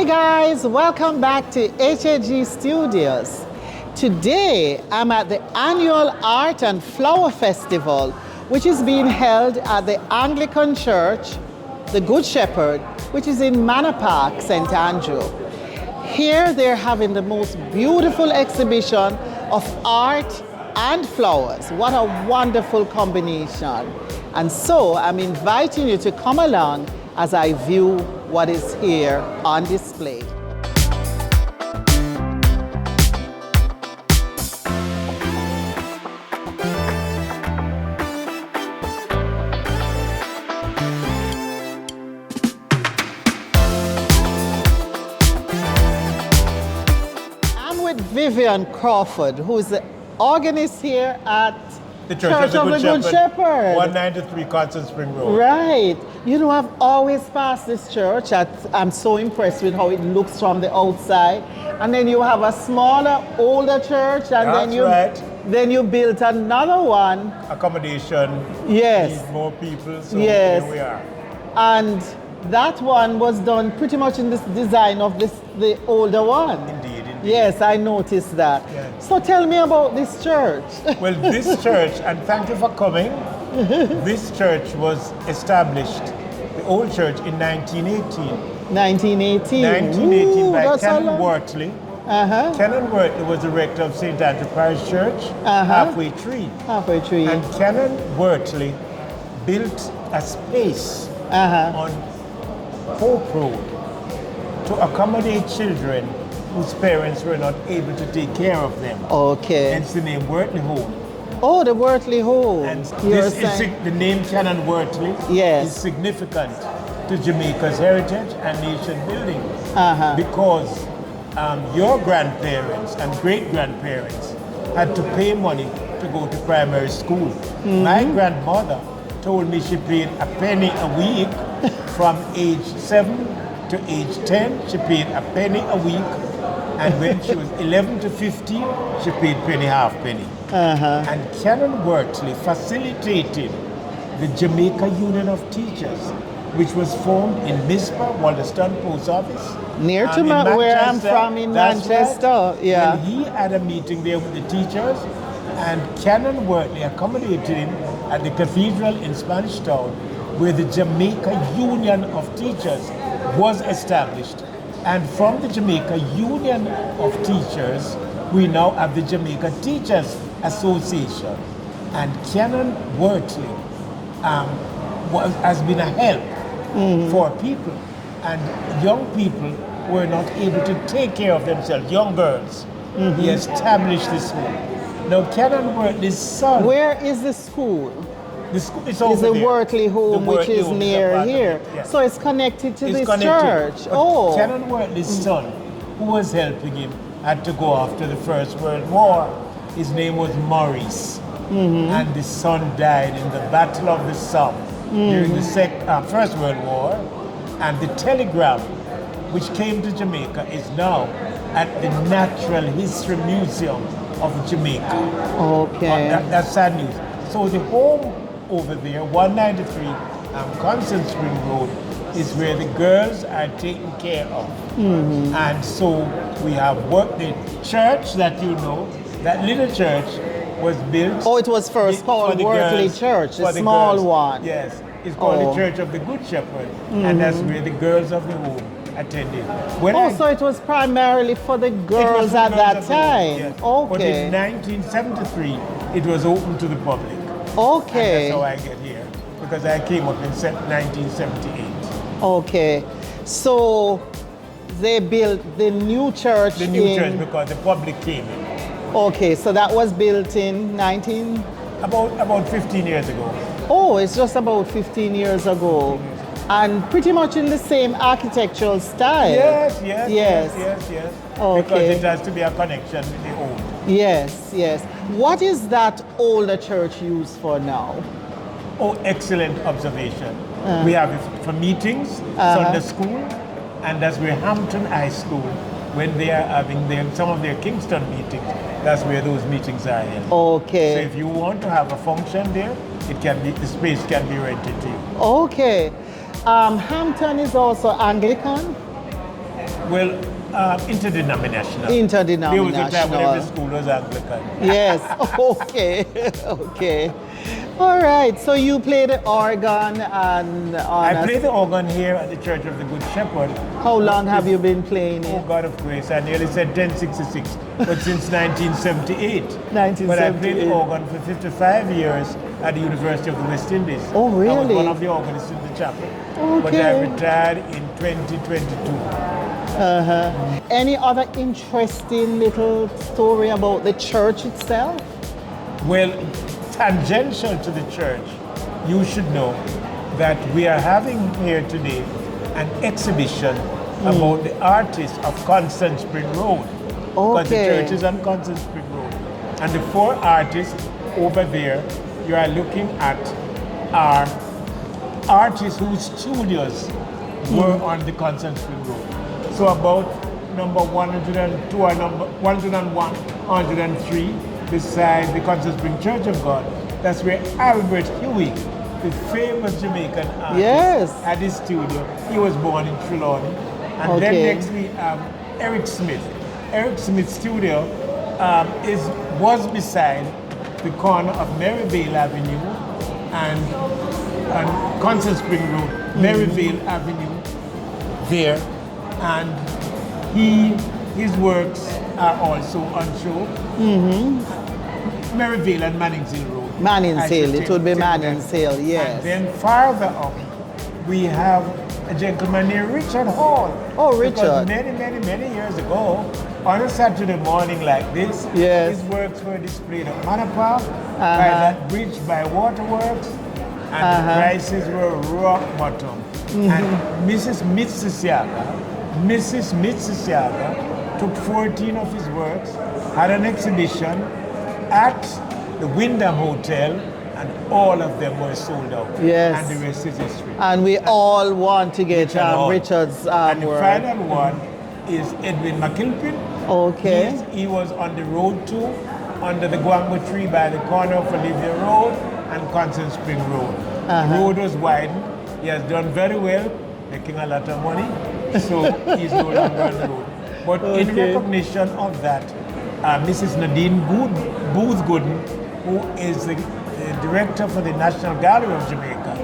Hi guys, welcome back to HAG Studios. Today I'm at the annual Art and Flower Festival, which is being held at the Anglican Church, the Good Shepherd, which is in Manor Park, St. Andrew. Here they're having the most beautiful exhibition of art and flowers. What a wonderful combination. And so I'm inviting you to come along as I view what is here on display. I'm with Vivian Crawford, who is the organist here at the Church of the Good Shepherd. 193 Constant Spring Road. Right. You know, I've always passed this church. I'm so impressed with how it looks from the outside. And then you have a smaller, older church, and then you built another one. Accommodation. Yes. Need more people. So yes. Here we are. And that one was done pretty much in this design of the older one. Indeed. Yes, I noticed that. Yes. So tell me about this church. Well, this church, and thank you for coming, this church was established, the old church, in 1918. 1918. 1918 by that's Canon Wortley. Canon Wortley was the rector of St. Andrew Parish Church, Halfway Tree. Halfway Tree. And Canon Wortley built a space on Hope Road to accommodate children whose parents were not able to take care of them. Okay. Hence the name Wortley Home. Oh, the Wortley Home. And the name Canon Wortley is significant to Jamaica's heritage and nation building. Because your grandparents and great-grandparents had to pay money to go to primary school. My grandmother told me she paid a penny a week from age 7 to age 10. She paid a penny a week. And when she was 11 to 15, she paid penny halfpenny. And Canon Wortley facilitated the Jamaica Union of Teachers, which was formed in Mispa, Wallaston Post Office. Near to where I'm from in Manchester. Right. Yeah. Well, he had a meeting there with the teachers, and Canon Wortley accommodated him at the cathedral in Spanish Town, where the Jamaica Union of Teachers was established. And from the Jamaica Union of Teachers, we now have the Jamaica Teachers Association. And Canon Wortley has been a help for people. And young people were not able to take care of themselves, young girls. He established this school. Now, Canon Wortley's son... Where is the school? The school is over there. Wortley Home, which is near here. Yes. So it's connected to this church. But Canon Wortley's son, who was helping him, had to go after the First World War. His name was Maurice. And the son died in the Battle of the Somme during the First World War. And the telegram, which came to Jamaica, is now at the Natural History Museum of Jamaica. Okay. That's sad news. So the home over there, 193 Constant Spring Road, is where the girls are taken care of. And so we have worked the church that you know, that little church was built. Oh, it was first called Wortley Church, the small one. Yes, it's called the Church of the Good Shepherd, and that's where the girls of the home attended. So it was primarily for the girls at that time. Yes. Okay. But in 1973, it was open to the public. Okay. And that's how I get here, because I came up in 1978. Okay. So they built the new church. The new church, because the public came in. Okay, so that was built in About 15 years ago. Oh, it's just about 15 years ago. And pretty much in the same architectural style. Yes. Okay. Because it has to be a connection with the old. Yes. What is that older church used for now? Oh, excellent observation. We have it for meetings, Sunday school, and that's where Hampton High School, when they are having some of their Kingston meetings, that's where those meetings are held. Okay. So if you want to have a function there, the space can be rented to you. Okay. Hampton is also Anglican? Well, interdenominational. Interdenominational. There was a time when every school was Anglican. Yes. Okay. Okay. All right. So you play the organ and I play the organ here at the Church of the Good Shepherd. How long have you been playing it? Oh, God of grace, I nearly said 1066, but since 1978. 1978. But I played the organ for 55 years at the University of the West Indies. Oh, really? I was one of the organists in the chapel. Okay. But I retired in 2022. Any other interesting little story about the church itself? Well, tangential to the church, you should know that we are having here today an exhibition about the artists of Constant Spring Road. Because the church is on Constant Spring Road. And the 4 artists over there you are looking at are artists whose studios were on the Constant Spring Road. So about number 102 or number 101, 103, beside the Constant Spring Church of God, that's where Albert Huey, the famous Jamaican artist, had his studio. He was born in Trelawney. And then next we have Eric Smith. Eric Smith's studio was beside the corner of Maryvale Avenue and Constant Spring Road, Maryvale Avenue there. And his works are also on show. Maryvale and Manningsale Road. Manningsale, it would be Manningsale, yes. And then farther up, we have a gentleman named Richard Hall. Oh, Richard. Because many years ago, on a Saturday morning like this, his works were displayed at Manor Park, by that bridge by Waterworks, and the prices were rock bottom. And Mrs. Mississauga took 14 of his works, had an exhibition at the Wyndham Hotel, and all of them were sold out. Yes. And the rest is history. And we all want to get Richard's and the work. final one is Edwin McKilpin. Okay. He was on the road too, under the guango tree by the corner of Olivia Road and Constant Spring Road. The road was widened. He has done very well, making a lot of money, so he's no longer on the road. But in recognition of that, Mrs. Nadine Booth Gooden, who is the director for the National Gallery of Jamaica,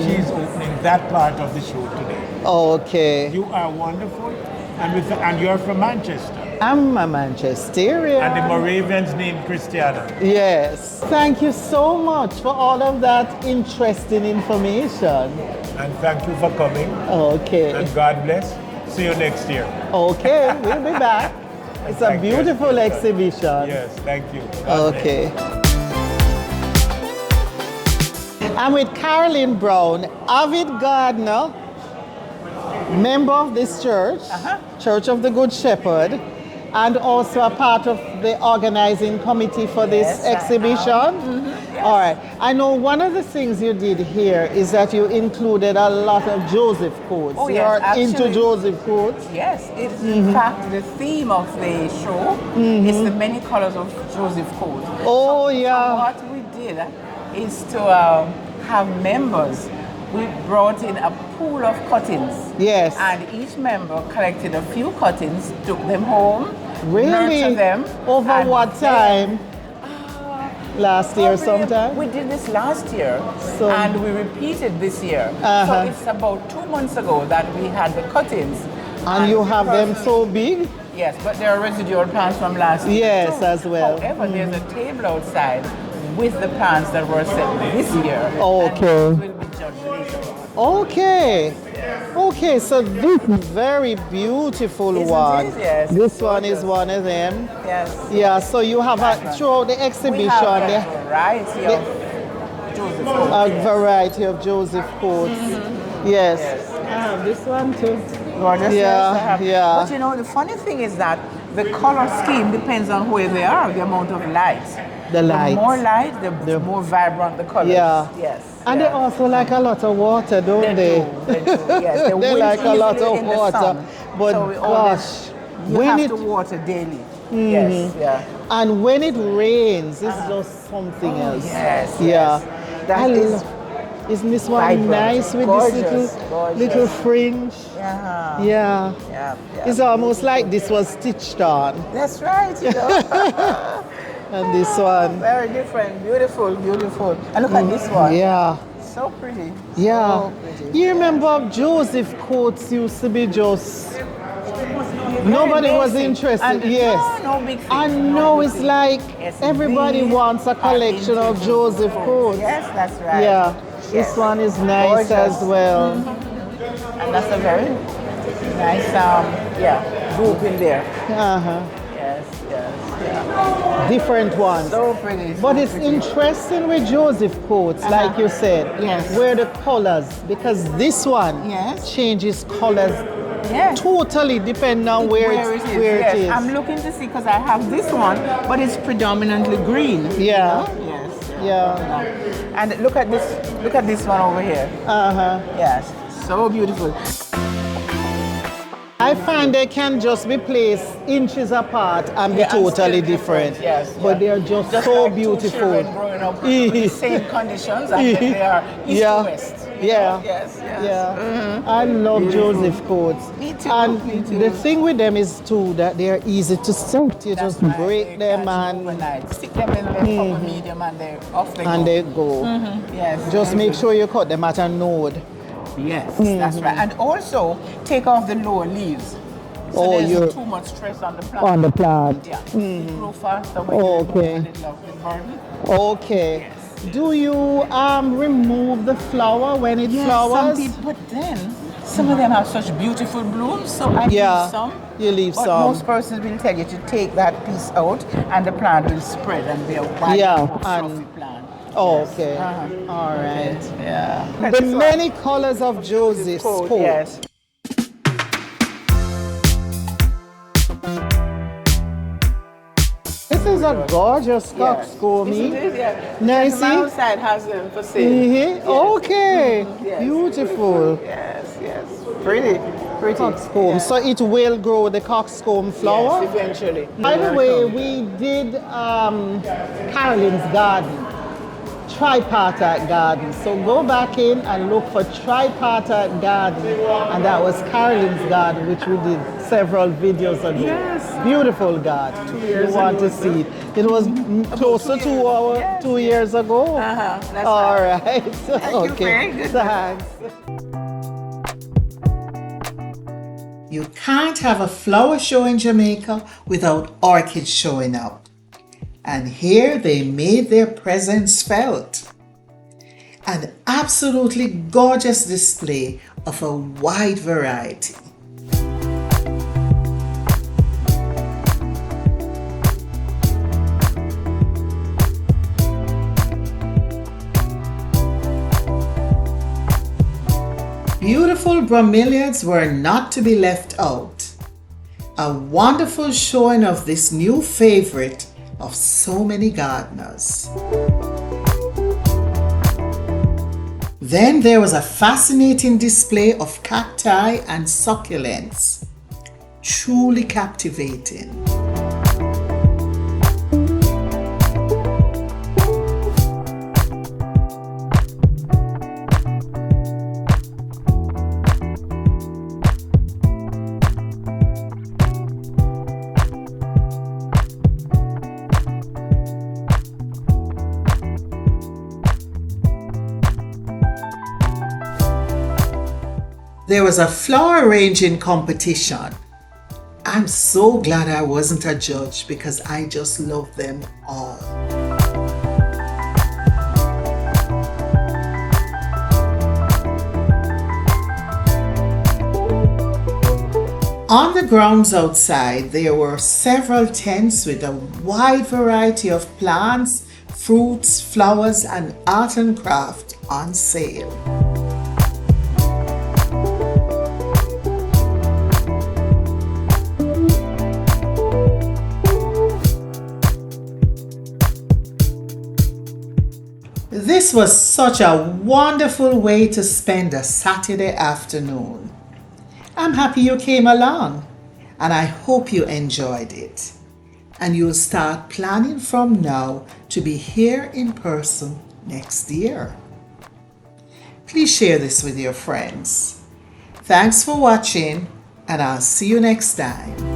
she's opening that part of the show today. Okay. You are wonderful, and you're from Manchester. I'm a Manchesterian. And the Moravians named Christiana. Yes. Thank you so much for all of that interesting information. And thank you for coming. Okay. And God bless. See you next year. Okay, we'll be back. It's a beautiful exhibition. Yes, thank you. God okay. I'm with Carolyn Brown, avid gardener, member of this church, Church of the Good Shepherd, and also a part of the organizing committee for this exhibition. Yes. All right. I know one of the things you did here is that you included a lot of Joseph codes. Oh, yes, You're actually, into Joseph codes? Yes, it is in fact the theme of the show. It's the many colors of Joseph codes. Oh, so yeah. What we did is to have members. We brought in a pool of cuttings. Yes. And each member collected a few cuttings, took them home, really? nurtured them. Over what time? Last year sometime? We did this last year, and we repeated this year. So it's about 2 months ago that we had the cuttings. And you have them so big? Yes, but there are residual plants from last year. Yes, too. As well. However, there's a table outside with the plants that were set this year. Okay. And will be judged later on. Okay. Okay, so this very beautiful one. Yes. This one is one of them. Yes. Yeah, so you have throughout the exhibition we have a variety of Joseph codes. A variety of Joseph codes. Yes. I have this one too. Gorgeous. Yeah, yeah. But you know, the funny thing is that the color scheme depends on where they are, the amount of light. The light. The more light, the more vibrant the colors. Yeah. Yes. And they also like a lot of water, don't they? They do, yes. They like a lot of water. But so gosh, you have to water daily. Yes, yeah. And when it rains, it's just something else. Yes, yeah. That is Isn't this one nice with this little fringe? Yeah. Yeah. Yeah. It's almost like this was stitched on. That's right, you know. And this one. Very different. Beautiful, beautiful. And look at this one. Yeah. So pretty. Yeah. So pretty. You remember Joseph coats used to be just... Nobody was interested. And yes. No big thing. And now it's like everybody wants a collection of Joseph coats. Yes, that's right. Yeah. Yes. This one is nice. Gorgeous. As well. And that's a very nice group in there. Yes. Different ones. So pretty. But it's interesting with Joseph coats, like you said. Yes. Where the colors, because this one changes colors totally depending on where it is. I'm looking to see because I have this one, but it's predominantly green. Yeah. You know? Yes. Yeah. And look at this one over here. Yes. So beautiful. I find they can just be placed inches apart and be totally different. Yes, but they are just so like beautiful. Two children growing up with the same conditions, and then they are east to west. Yeah. Yes. Yeah. I love Joseph coats. Me too. And me too. the thing with them is too that they are easy to set. You just break them and stick them in the proper medium, and they're off they go. And they go. Yes. Just make sure you cut them at a node. Yes, that's right. And also take off the lower leaves. So there's too much stress on the plant. On the plant. Yeah. It grow faster when you remove a little of the burden. Okay. Yes. Do you remove the flower when it flowers? Some people, but then some of them have such beautiful blooms, so I leave some. You leave but some. Most persons will tell you to take that piece out, and the plant will spread and be a wide, fluffy plant. Oh, okay. All right. Yeah. The many colors of Joseph's coat. Yes. This is a gorgeous coxcomb. Nice. The outside has them for sale. Okay. Beautiful. Yes. Pretty. Coxcomb. So it will grow the coxcomb flower? Yes, eventually. By the way, we did Carolyn's garden. Tripartite garden. So go back in and look for tripartite garden, and that was Carolyn's garden, which we did several videos ago. Yes. Beautiful garden. You want to see it. It was close to 2 years ago. That's all right. Thank you, very good. Thanks. You can't have a flower show in Jamaica without orchids showing up. And here they made their presence felt. An absolutely gorgeous display of a wide variety. Beautiful bromeliads were not to be left out. A wonderful showing of this new favorite of so many gardeners. Then there was a fascinating display of cacti and succulents. Truly captivating. There was a flower arranging competition. I'm so glad I wasn't a judge because I just love them all. On the grounds outside, there were several tents with a wide variety of plants, fruits, flowers, and art and craft on sale. This was such a wonderful way to spend a Saturday afternoon. I'm happy you came along, and I hope you enjoyed it. And you'll start planning from now to be here in person next year. please share this with your friends. Thanks for watching, and I'll see you next time.